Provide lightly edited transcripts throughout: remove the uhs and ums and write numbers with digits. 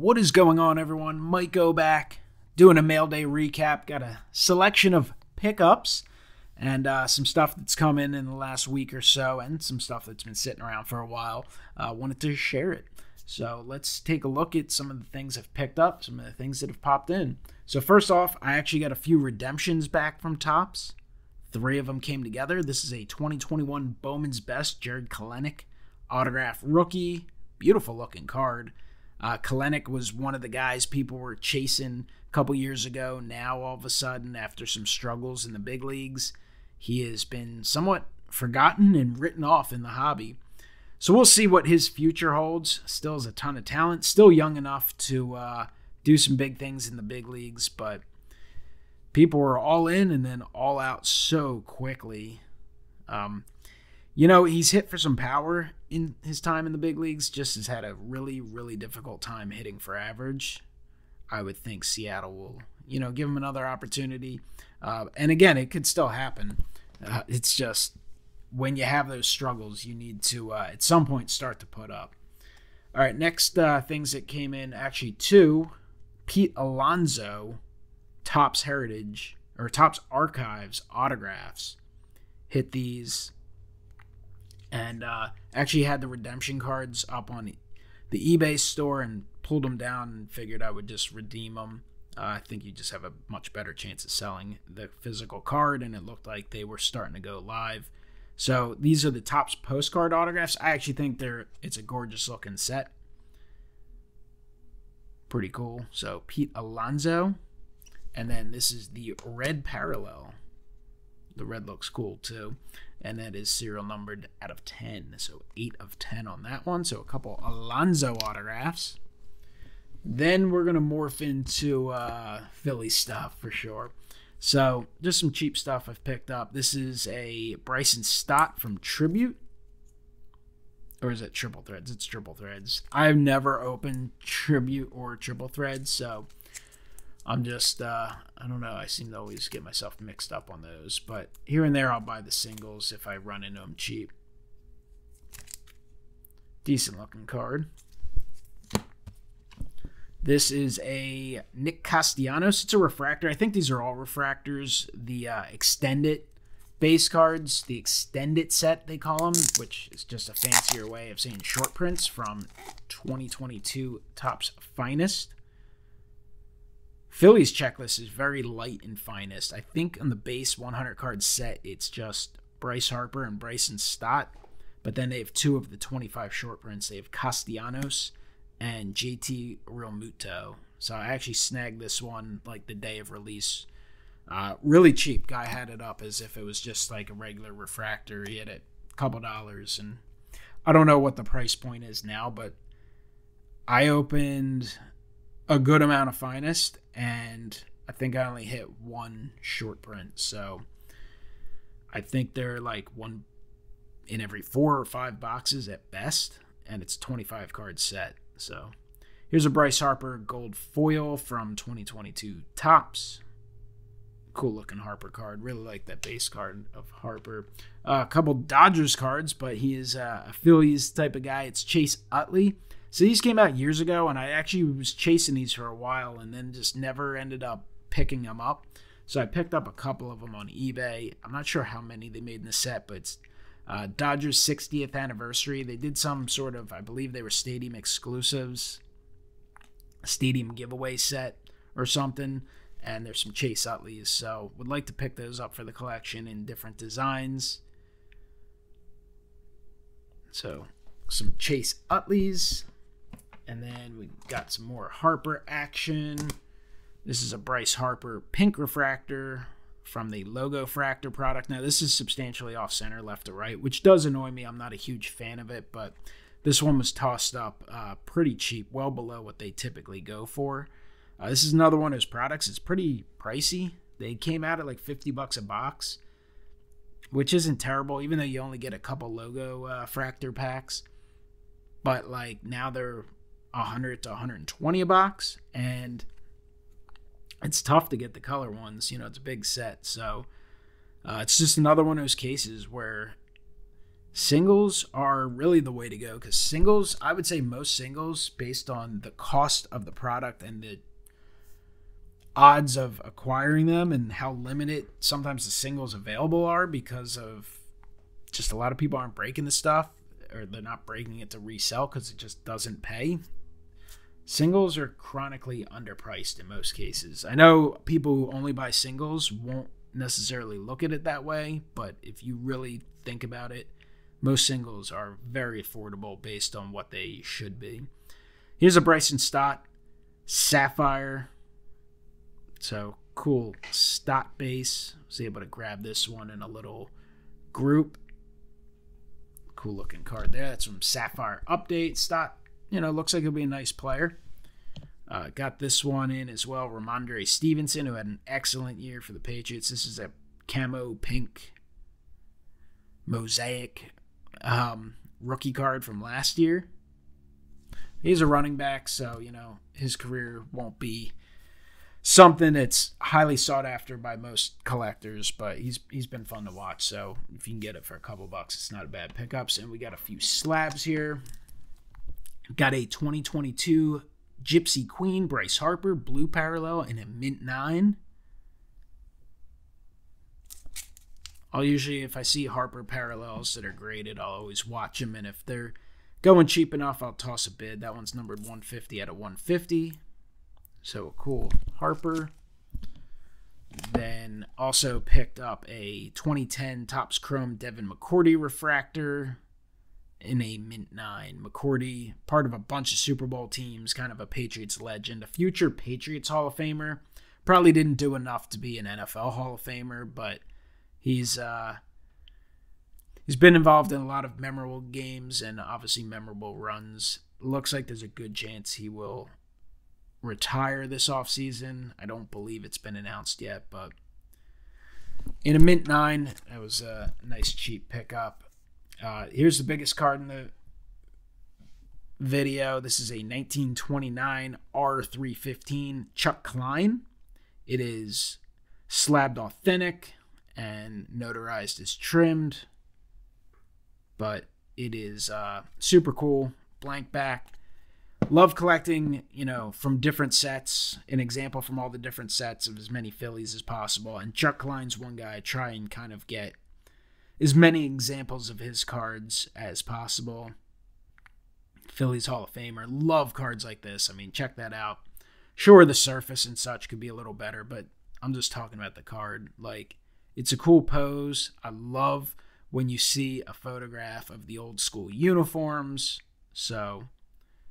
What is going on, everyone? MikeO back, doing a mail day recap. Got a selection of pickups and some stuff that's come in the last week or so, and some stuff that's been sitting around for a while. Wanted to share it. So let's take a look at some of the things I've picked up, some of the things that have popped in. So first off, I actually got a few redemptions back from Topps. 3 of them came together. This is a 2021 Bowman's Best Jared Kelenic autograph rookie. Beautiful looking card. Kelenic was one of the guys people were chasing a couple years ago. Now, all of a sudden, after some struggles in the big leagues, he has been somewhat forgotten and written off in the hobby. So we'll see what his future holds. Still has a ton of talent. Still young enough to do some big things in the big leagues, but people were all in and then all out so quickly. He's hit for some power in his time in the big leagues, just has had a really, really difficult time hitting for average. I would think Seattle will, give him another opportunity. And again, it could still happen. It's just when you have those struggles, you need to, at some point, start to put up. All right, next things that came in, actually 2, Pete Alonso, Topps Heritage, or Topps Archives autographs. Hit these. And actually had the redemption cards up on the eBay store and pulled them down and figured I would just redeem them. I think you just have a much better chance of selling the physical card, and it looked like they were starting to go live. So these are the Topps postcard autographs. I actually think it's a gorgeous looking set. Pretty cool. So Pete Alonso. And then this is the red parallel. The red looks cool too. And that is serial numbered out of 10. So 8 of 10 on that one. So a couple Alonso autographs. Then we're going to morph into Philly stuff for sure. So just some cheap stuff I've picked up. This is a Bryson Stott from Tribute. Or is it Triple Threads? It's Triple Threads. I've never opened Tribute or Triple Threads, so I'm just, I don't know. I seem to always get myself mixed up on those. But here and there, I'll buy the singles if I run into them cheap. Decent looking card. This is a Nick Castellanos. It's a refractor. I think these are all refractors. The extended base cards, the extended set they call them, which is just a fancier way of saying short prints from 2022 Topps Finest. Phillies checklist is very light and finest. I think on the base 100 card set, it's just Bryce Harper and Bryson Stott. But then they have 2 of the 25 short prints. They have Castellanos and JT Realmuto. So I actually snagged this one like the day of release. Really cheap. Guy had it up as if it was just like a regular refractor. He had it a couple dollars. And I don't know what the price point is now, but I opened a good amount of finest, and I think I only hit 1 short print. So I think they're like 1 in every 4 or 5 boxes at best, and it's a 25 card set. So here's a Bryce Harper gold foil from 2022 Topps. Cool looking Harper card. Really like that base card of Harper. A couple Dodgers cards, but he is a Phillies type of guy. It's Chase Utley. So these came out years ago, and I actually was chasing these for a while and then just never ended up picking them up. So I picked up a couple of them on eBay. I'm not sure how many they made in the set, but it's Dodgers 60th anniversary. They did some sort of, I believe they were stadium exclusives, stadium giveaway set or something. And there's some Chase Utleys. So would like to pick those up for the collection in different designs. So some Chase Utleys. And then we got some more Harper action. This is a Bryce Harper pink refractor from the Logo Fractor product. Now, this is substantially off-center, left to right, which does annoy me. I'm not a huge fan of it, but this one was tossed up pretty cheap, well below what they typically go for. This is another one of his products. It's pretty pricey. They came out at like $50 a box, which isn't terrible, even though you only get a couple Logo Fractor packs. But like now they're $100 to $120 a box, and it's tough to get the color ones. It's a big set, so it's just another one of those cases where Singles are really the way to go, because singles, I would say most singles, based on the cost of the product and the odds of acquiring them and how limited sometimes the singles available are, because of just a lot of people aren't breaking the stuff, or they're not breaking it to resell because it just doesn't pay. Singles are chronically underpriced in most cases. I know people who only buy singles won't necessarily look at it that way, but if you really think about it, most singles are very affordable based on what they should be. Here's a Bryson Stott Sapphire. So cool Stott base. I was able to grab this one in a little group. Cool looking card there. That's from Sapphire Update. Stott, looks like he'll be a nice player. Got this one in as well. Ramondre Stevenson, who had an excellent year for the Patriots. This is a camo pink mosaic rookie card from last year. He's a running back, so his career won't be something that's highly sought after by most collectors, but he's been fun to watch. So if you can get it for a couple bucks, it's not a bad pickups. And we got a few slabs here. Got a 2022 Gypsy Queen Bryce Harper blue parallel in a mint 9. I'll usually, if I see Harper parallels that are graded, I'll always watch them, and if they're going cheap enough, I'll toss a bid. That one's numbered 150 out of 150. So cool Harper. Then also picked up a 2010 Topps Chrome Devin McCourty refractor in a mint 9. McCourty, part of a bunch of Super Bowl teams, kind of a Patriots legend, a future Patriots Hall of Famer. Probably didn't do enough to be an NFL Hall of Famer, but he's been involved in a lot of memorable games and obviously memorable runs. Looks like there's a good chance he will retire this offseason. I don't believe it's been announced yet, but in a mint 9, that was a nice cheap pickup. Here's the biggest card in the video. This is a 1929 R315 Chuck Klein. It is slabbed authentic and notarized as trimmed, but it is super cool. Blank back. Love collecting, from different sets, an example from all the different sets of as many Phillies as possible. And Chuck Klein's one guy I try and kind of get as many examples of his cards as possible. Phillies Hall of Famer. Love cards like this. I mean, check that out. Sure, the surface and such could be a little better, but I'm just talking about the card. Like, it's a cool pose. I love when you see a photograph of the old school uniforms. So,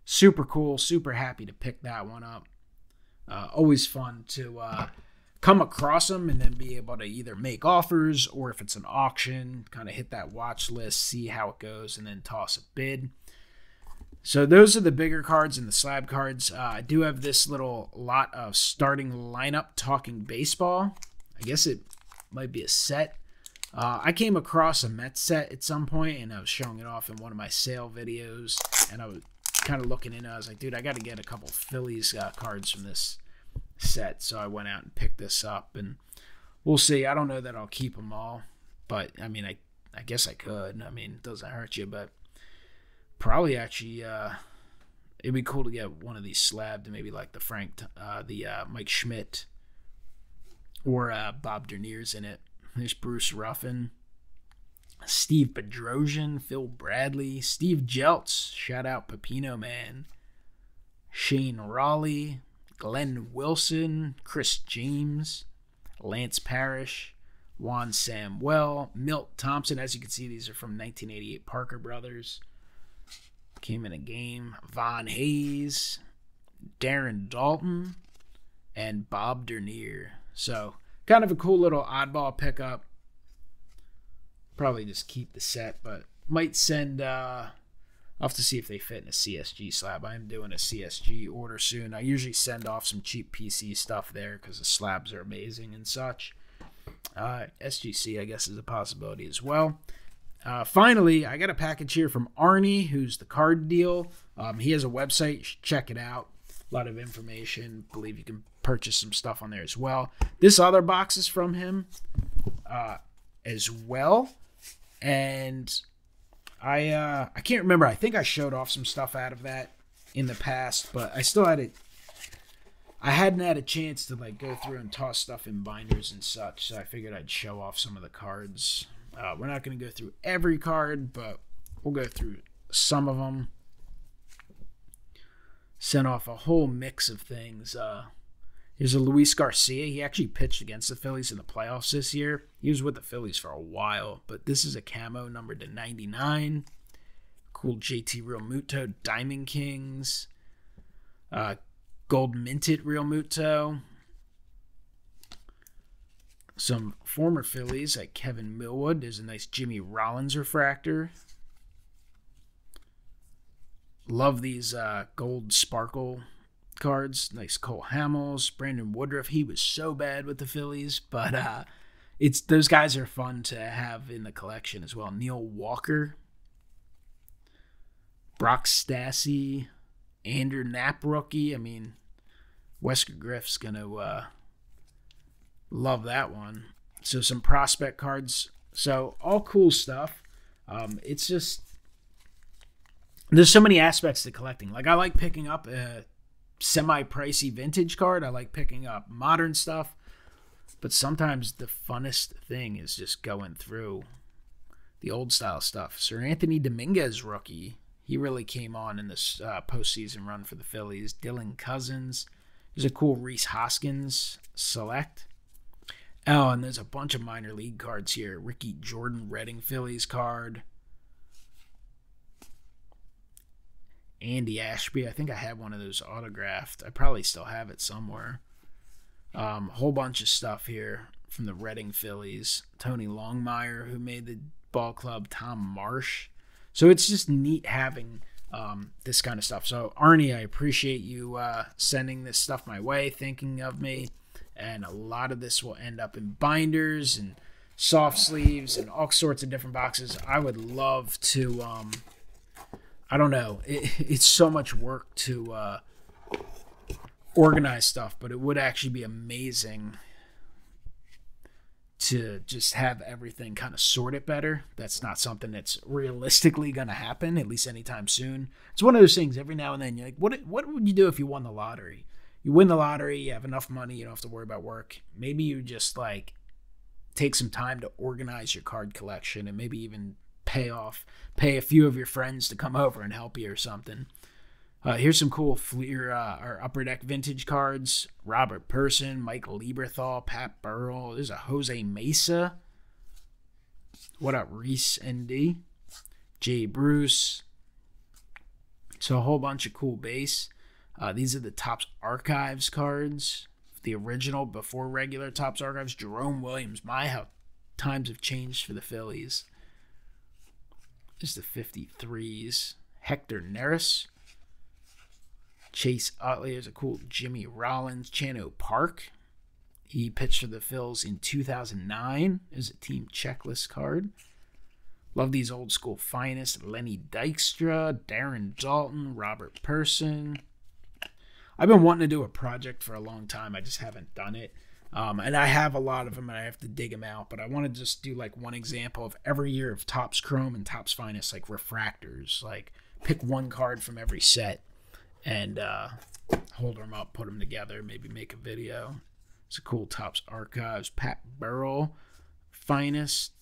super cool. Super happy to pick that one up. Always fun to come across them and then be able to either make offers, or if it's an auction, kind of hit that watch list, see how it goes, and then toss a bid. So those are the bigger cards and the slab cards. I do have this little lot of starting lineup talking baseball. I guess it might be a set. I came across a Mets set at some point, and I was showing it off in one of my sale videos, and I was kind of looking in. I was like, dude, I got to get a couple Phillies cards from this set. So I went out and picked this up, and we'll see. I don't know that I'll keep them all, but I mean, I guess I could. I mean, it doesn't hurt you, but probably actually it'd be cool to get one of these slabbed, maybe like the Mike Schmidt or Bob Dernier's in it. There's Bruce Ruffin, Steve Bedrosian, Phil Bradley, Steve Jeltz, shout out Pepino Man, Shane Raleigh, Glenn Wilson, Chris James, Lance Parrish, Juan Samuel, Milt Thompson. As you can see, these are from 1988 Parker Brothers. Came in a game. Von Hayes, Darren Dalton, and Bob Dernier. So, kind of a cool little oddball pickup. Probably just keep the set, but might send... I'll have to see if they fit in a CSG slab. I am doing a CSG order soon. I usually send off some cheap PC stuff there because the slabs are amazing and such. SGC, I guess, is a possibility as well. Finally, I got a package here from Arnie, who's the card deal. He has a website. You should check it out. A lot of information. I believe you can purchase some stuff on there as well. This other box is from him as well. And I can't remember. I think I showed off some stuff out of that in the past, but I still had it. I hadn't had a chance to like go through and toss stuff in binders and such, so I figured I'd show off some of the cards. We're not going to go through every card, but we'll go through some of them. Sent off a whole mix of things. Here's a Luis Garcia. He actually pitched against the Phillies in the playoffs this year. He was with the Phillies for a while, but this is a camo numbered to 99. Cool JT Real Muto, Diamond Kings. Gold minted Real Muto. Some former Phillies like Kevin Millwood. There's a nice Jimmy Rollins refractor. Love these gold sparkle cards. Nice Cole Hamels, Brandon Woodruff. He was so bad with the Phillies, but those guys are fun to have in the collection as well. Neil Walker, Brock Stassi, Andrew Knapp rookie. I mean, Wesker Griff's gonna love that one. So some prospect cards. So all cool stuff. It's just there's so many aspects to collecting. Like I like picking up a semi-pricey vintage card. I like picking up modern stuff. But sometimes the funnest thing is just going through the old style stuff. Sir Anthony Dominguez rookie. He really came on in this postseason run for the Phillies. Dylan Cousins. There's a cool Reese Hoskins select. Oh, and there's a bunch of minor league cards here. Ricky Jordan Reading Phillies card. Andy Ashby. I think I had one of those autographed. I probably still have it somewhere. Whole bunch of stuff here from the Reading Phillies. Tony Longmire, who made the ball club. Tom Marsh. So it's just neat having this kind of stuff. So Arnie, I appreciate you sending this stuff my way, thinking of me. And a lot of this will end up in binders and soft sleeves and all sorts of different boxes. I would love to, I don't know. It's so much work to organize stuff, but it would actually be amazing to just have everything kind of sorted better. That's not something that's realistically going to happen, at least anytime soon. It's one of those things every now and then you're like, what would you do if you won the lottery? You win the lottery, you have enough money, you don't have to worry about work. Maybe you just like take some time to organize your card collection and maybe even pay a few of your friends to come over and help you or something. Here's some cool Fleer or Upper Deck vintage cards. Robert Person, Mike Lieberthal, Pat Burrell. There's a Jose Mesa. What up, Reese ND? Jay Bruce. So a whole bunch of cool base. These are the Topps Archives cards. The original before regular Topps Archives. Jerome Williams. My, how times have changed for the Phillies. There's the 53s. Hector Neris. Chase Utley. There's a cool Jimmy Rollins. Chano Park. He pitched for the Phils in 2009. There's a team checklist card. Love these old school finest. Lenny Dykstra. Darren Dalton. Robert Person. I've been wanting to do a project for a long time. I just haven't done it. And I have a lot of them, and I have to dig them out. But I want to just do like one example of every year of Topps Chrome and Topps Finest, like refractors. Like pick one card from every set and hold them up, put them together, maybe make a video. It's a cool Topps Archives. Pat Burrell, Finest,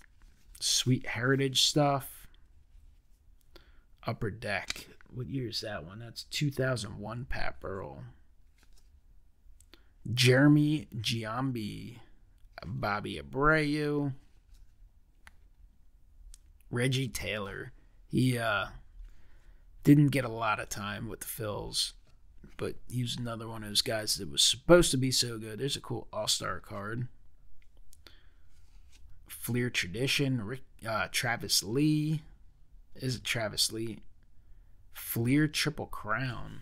Sweet Heritage stuff. Upper Deck. What year is that one? That's 2001 Pat Burrell. Jeremy Giambi. Bobby Abreu. Reggie Taylor. He didn't get a lot of time with the Phils, but he was another one of those guys that was supposed to be so good. There's a cool All-Star card. Fleer Tradition. Travis Lee. Is it Travis Lee? Fleer Triple Crown.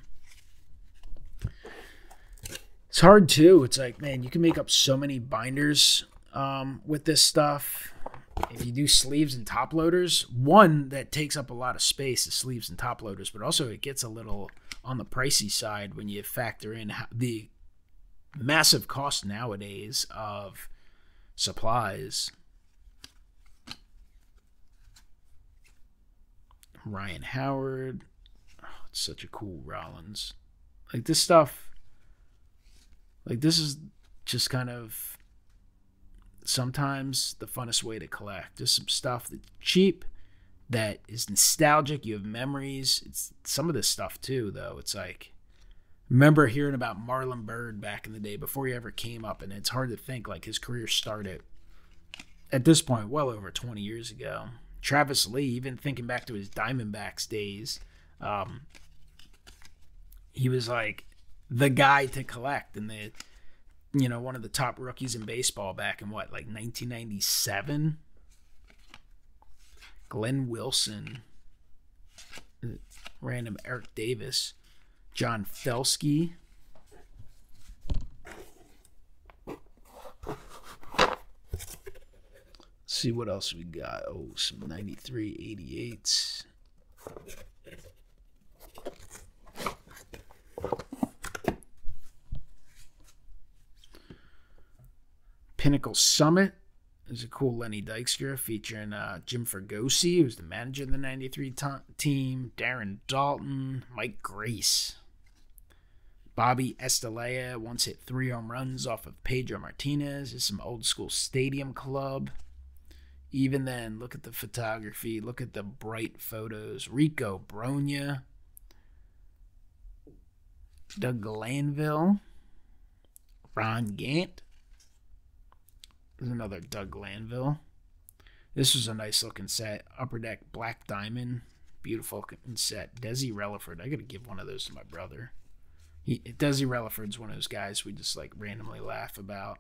It's hard too. It's like, man, you can make up so many binders with this stuff. If you do sleeves and top loaders, one that takes up a lot of space is sleeves and top loaders, but also it gets a little on the pricey side when you factor in the massive cost nowadays of supplies. Ryan Howard. Oh, it's such a cool Rollins. Like this stuff, like this is just kind of sometimes the funnest way to collect. Just some stuff that's cheap, that is nostalgic. You have memories. It's some of this stuff too, though. It's like, remember hearing about Marlon Byrd back in the day before he ever came up, and it's hard to think like his career started at this point well over 20 years ago. Travis Lee, even thinking back to his Diamondbacks days, he was like the guy to collect, and one of the top rookies in baseball back in like 1997. Glenn Wilson, random Eric Davis, John Felsky. See what else we got. Oh, some 93, 88s. Pinnacle Summit. There's a cool Lenny Dykstra featuring Jim Fregosi, who's the manager of the 93 team, Darren Dalton, Mike Grace. Bobby Estalella once hit 3 home runs off of Pedro Martinez. There's some old school Stadium Club. Even then, look at the photography. Look at the bright photos. Rico Bronya. Doug Glanville. Ron Gant. There's another Doug Glanville. This was a nice looking set. Upper Deck Black Diamond. Beautiful looking set. Desi Relaford. I got to give one of those to my brother. Desi Relaford's one of those guys we just like randomly laugh about.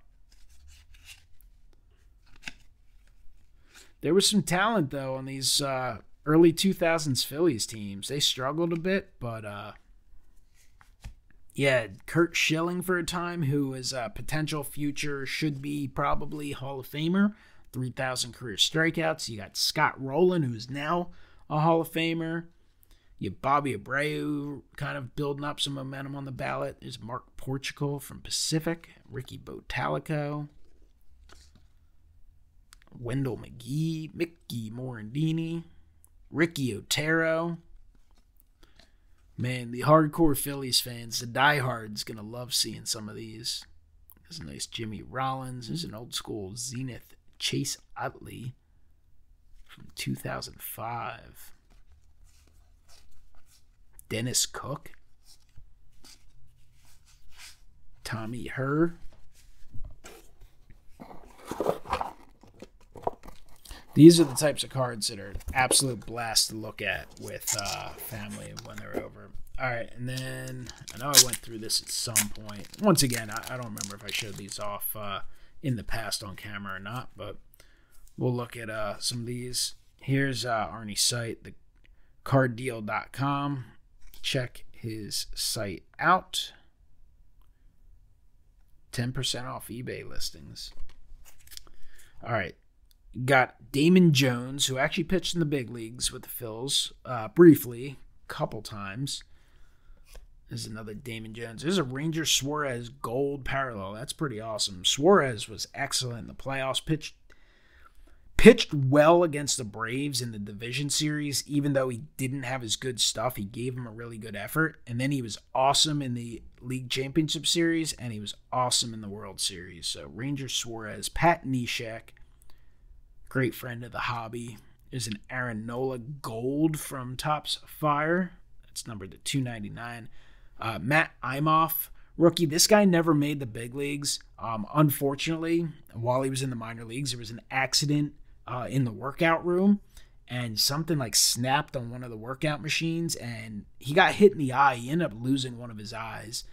There was some talent, though, on these early 2000s Phillies teams. They struggled a bit, but yeah, Kurt Schilling for a time, who is a potential future, should be probably Hall of Famer, 3,000 career strikeouts. You got Scott Rowland, who's now a Hall of Famer. You have Bobby Abreu kind of building up some momentum on the ballot. There's Mark Portugal from Pacific, Ricky Botalico, Wendell McGee, Mickey Morandini, Ricky Otero. Man, the hardcore Phillies fans, the diehards, going to love seeing some of these. There's a nice Jimmy Rollins. There's an old school Zenith Chase Utley from 2005. Dennis Cook. Tommy Herr. These are the types of cards that are an absolute blast to look at with family when they're over. All right, and then I know I went through this at some point. Once again, I don't remember if I showed these off in the past on camera or not, but we'll look at some of these. Here's Arnie's site, thecarddeal.com. Check his site out. 10% off eBay listings. All right. Got Damon Jones, who actually pitched in the big leagues with the Phils briefly, a couple times. There's another Damon Jones. There's a Ranger Suarez gold parallel. That's pretty awesome. Suarez was excellent in the playoffs. Pitched well against the Braves in the division series, even though he didn't have his good stuff. He gave him a really good effort. And then he was awesome in the League Championship Series, and he was awesome in the World Series. So Ranger Suarez, Pat Neshek, great friend of the hobby. There's an Aaron Nola gold from Topps Fire. That's numbered to 299. Matt Imhoff, rookie. This guy never made the big leagues. Unfortunately, while he was in the minor leagues, there was an accident in the workout room, and something like snapped on one of the workout machines, and he got hit in the eye. He ended up losing one of his eyes.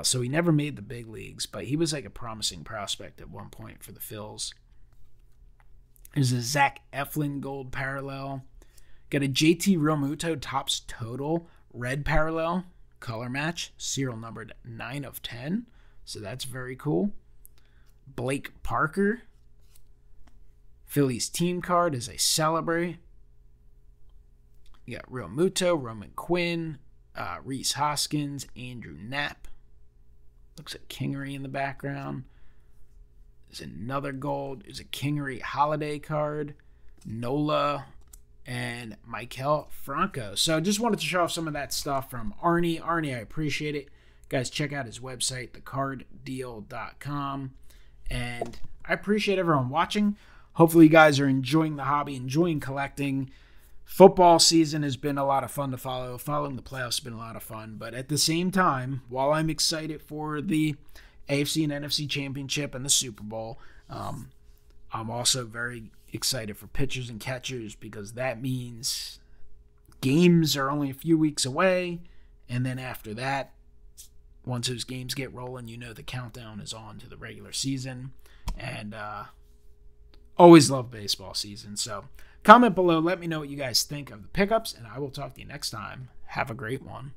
So he never made the big leagues, but he was like a promising prospect at one point for the Phils. There's a Zach Eflin gold parallel. Got a JT Realmuto Topps Total red parallel color match, serial numbered 9 of 10. So that's very cool. Blake Parker. Phillies team card as they celebrate. You got Realmuto, Roman Quinn, Rhys Hoskins, Andrew Knapp. Looks like Kingery in the background. There's another gold. There's a Kingery holiday card. Nola and Michael Franco. So just wanted to show off some of that stuff from Arnie. Arnie, I appreciate it. Guys, check out his website, thecarddeal.com. And I appreciate everyone watching. Hopefully you guys are enjoying the hobby, enjoying collecting. Football season has been a lot of fun to follow. Following the playoffs has been a lot of fun. But at the same time, while I'm excited for the AFC and NFC Championship and the Super Bowl, I'm also very excited for pitchers and catchers, because that means games are only a few weeks away. And then after that, once those games get rolling, you know the countdown is on to the regular season. And always love baseball season. So comment below. Let me know what you guys think of the pickups, and I will talk to you next time. Have a great one.